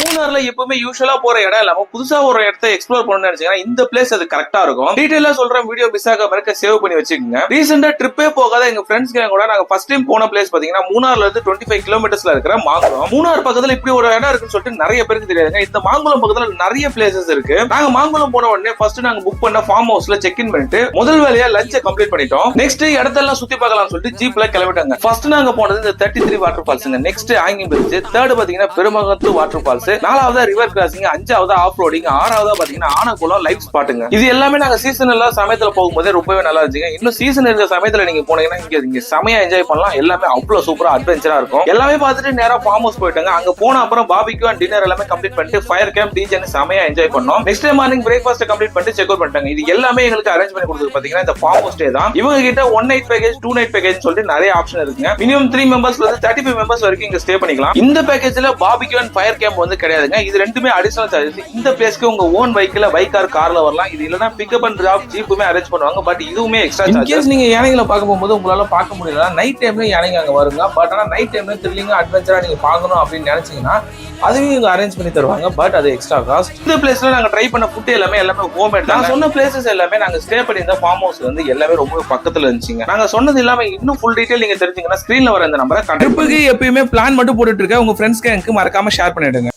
மூணார்ல எப்பவுமே யூஷுவலா போற இடம் இல்லாம புதுசா ஒரு இடத்தை எக்ஸ்ப்ளோர் பண்ணணும்னு நினைச்சீங்கன்னா இந்த பிளேஸ் அது கரெக்டா இருக்கும். டீடைலா சொல்ற வீடியோ மிஸ் ஆகாம இருக்க சேவ் பண்ணி வச்சுக்கோங்க. ரீசெண்டா ட்ரிப்பே போகாத எங்க ஃப்ரெண்ட்ஸ் கூட நாங்க ஃபர்ஸ்ட் டைம் போன பிளேஸ் பாத்தீங்கன்னா மூணார்ல இருந்து 25 கிலோமீட்டர்ஸ்ல இருக்கிற மாங்குளம். மூணார் பக்கத்துல இப்படி ஒரு இடம் இருக்குன்னு சொல்லிட்டு நிறைய பேருக்கு தெரியாதுங்க. இந்த மாங்குளம் பக்கத்துல நிறைய பிளேசஸ் இருக்கு. நாங்க மாங்குளம் போன உடனே ஃபர்ஸ்ட் நாங்க புக் பண்ண ஃபார்ம் ஹவுஸ்ல செக் இன் பண்ணிட்டு முதல் வேலையா லஞ்சை கம்ப்ளீட் பண்ணிட்டோம். நெக்ஸ்ட் இடத்தெல்லாம் சுத்தி பார்க்கலாம் சொல்லிட்டு ஜீப்ல கிளம்பிட்டாங்க. ஃபர்ஸ்ட் நாங்க போனது இந்த 33 வாட்டர் ஃபால்ஸ்ங்க. நெக்ஸ்ட் ஆங்கிங் பிரிட்ஜ், தேர்ட் பாத்தீங்கன்னா பெருமகத்து வாட்டர் ஃபால்ஸ், நாலாவது ரிவர் கிராசிங், அஞ்சாவது ஆஃப் ரோடிங், ஆறாவது பாத்தீங்கன்னா ஆனகுளம் லைவ் ஸ்பாட்டுங்க. இது எல்லாமே நாங்க சீசன் எல்லாம் சமயத்துல போகும்போது ரொம்பவே நல்லா இருந்துச்சுங்க. இன்னும் சீசன் இருக்கிற சமயத்துல நீங்க போனீங்கன்னா இங்க செமையா என்ஜாய் பண்ணலாம். எல்லாமே அவ்வளவு சூப்பரா அட்வென்ச்சரா இருக்கும். எல்லாமே பார்த்துட்டு நேரா ஃபார்ம் ஹவுஸ் போயிட்டாங்க. அங்க போன அப்புறம் பாபிக்யூ அண்ட் டின்னர் எல்லாமே கம்ப்ளீட் பண்ணிட்டு ஃபயர் கேம்ப் டிஜே செமையா என்ஜாய் பண்ணோம். Next day morning breakfast complete பண்ணிட்டு செக் அவுட் பண்ணிட்டாங்க. இது எல்லாமே எங்களுக்கு அரேஞ்ச் பண்ணி கொடுத்தது பாத்தீங்கன்னா இந்த ஃபார்ம் ஹவுஸ் ஸ்டே தான். இவங்க கிட்ட 1 நைட் பேக்கேஜ், 2 நைட் பேக்கேஜ் சொல்லிட்டு நிறைய ஆப்ஷன் இருக்குங்க. மினிமம் 3 மெம்பர்ஸ்ல இருந்து 35 மெம்பர்ஸ் வரைக்கும் இங்க ஸ்டே பண்ணிக்கலாம். இந்த பேக்கேஜ்ல பாபிக்யூ அண்ட் ஃபயர் கேம்ப் வந்து கிடையாதுங்க. இது ரெண்டுமே அடிஷனல் சார்ஜஸ். இந்த பிளேஸ்க்கு உங்க ஓன் பைக்ல பைக் ஆர் கார்ல வரலாம். இது இல்லனா பிக்கப் அண்ட் டிராப் ஜீப்புமே அரேஞ்ச் பண்ணுவாங்க. பட் இதுவுமே எக்ஸ்ட்ரா சார்ஜஸ். நீங்க யானைகளை பார்க்க போகும்போது உங்களால பார்க்க முடியல, நைட் டைம்ல யானைங்க அங்க வருங்க. பட் ஆனா நைட் டைம்ல த்ரில்லிங்கா அட்வென்ச்சரா நீங்க பார்க்கணும் அப்படின்னு நினைச்சீங்கன்னா அதுவும் இங்க அரேஞ்ச் பண்ணி தருவாங்க. பட் அது எக்ஸ்ட்ரா காஸ்ட். இந்த பிளேஸ்ல நாங்க ட்ரை பண்ண ஃபுட் எல்லாமே ஹோம்மேட். நான் சொன்ன பிளேசஸ் எல்லாமே நாங்க ஸ்டே பண்ணியிருந்த ஃபார்ம் ஹவுஸ் வந்து எல்லாமே ரொம்ப பக்கத்துல இருந்துச்சுங்க. நாங்க சொன்னது இல்லாம இன்னும் ஃபுல் டீடைல் நீங்க தெரிஞ்சுங்கன்னா ஸ்கிரீன்ல வர இந்த நம்பரை ட்ரிப்புக்கு எப்பயுமே பிளான் மட்டும் போட்டுட்டு இருக்க உங்க ஃப்ரெண்ட்ஸ்க்கு எனக்கு மறக்காம ஷேர் பண்ணிடுங்க.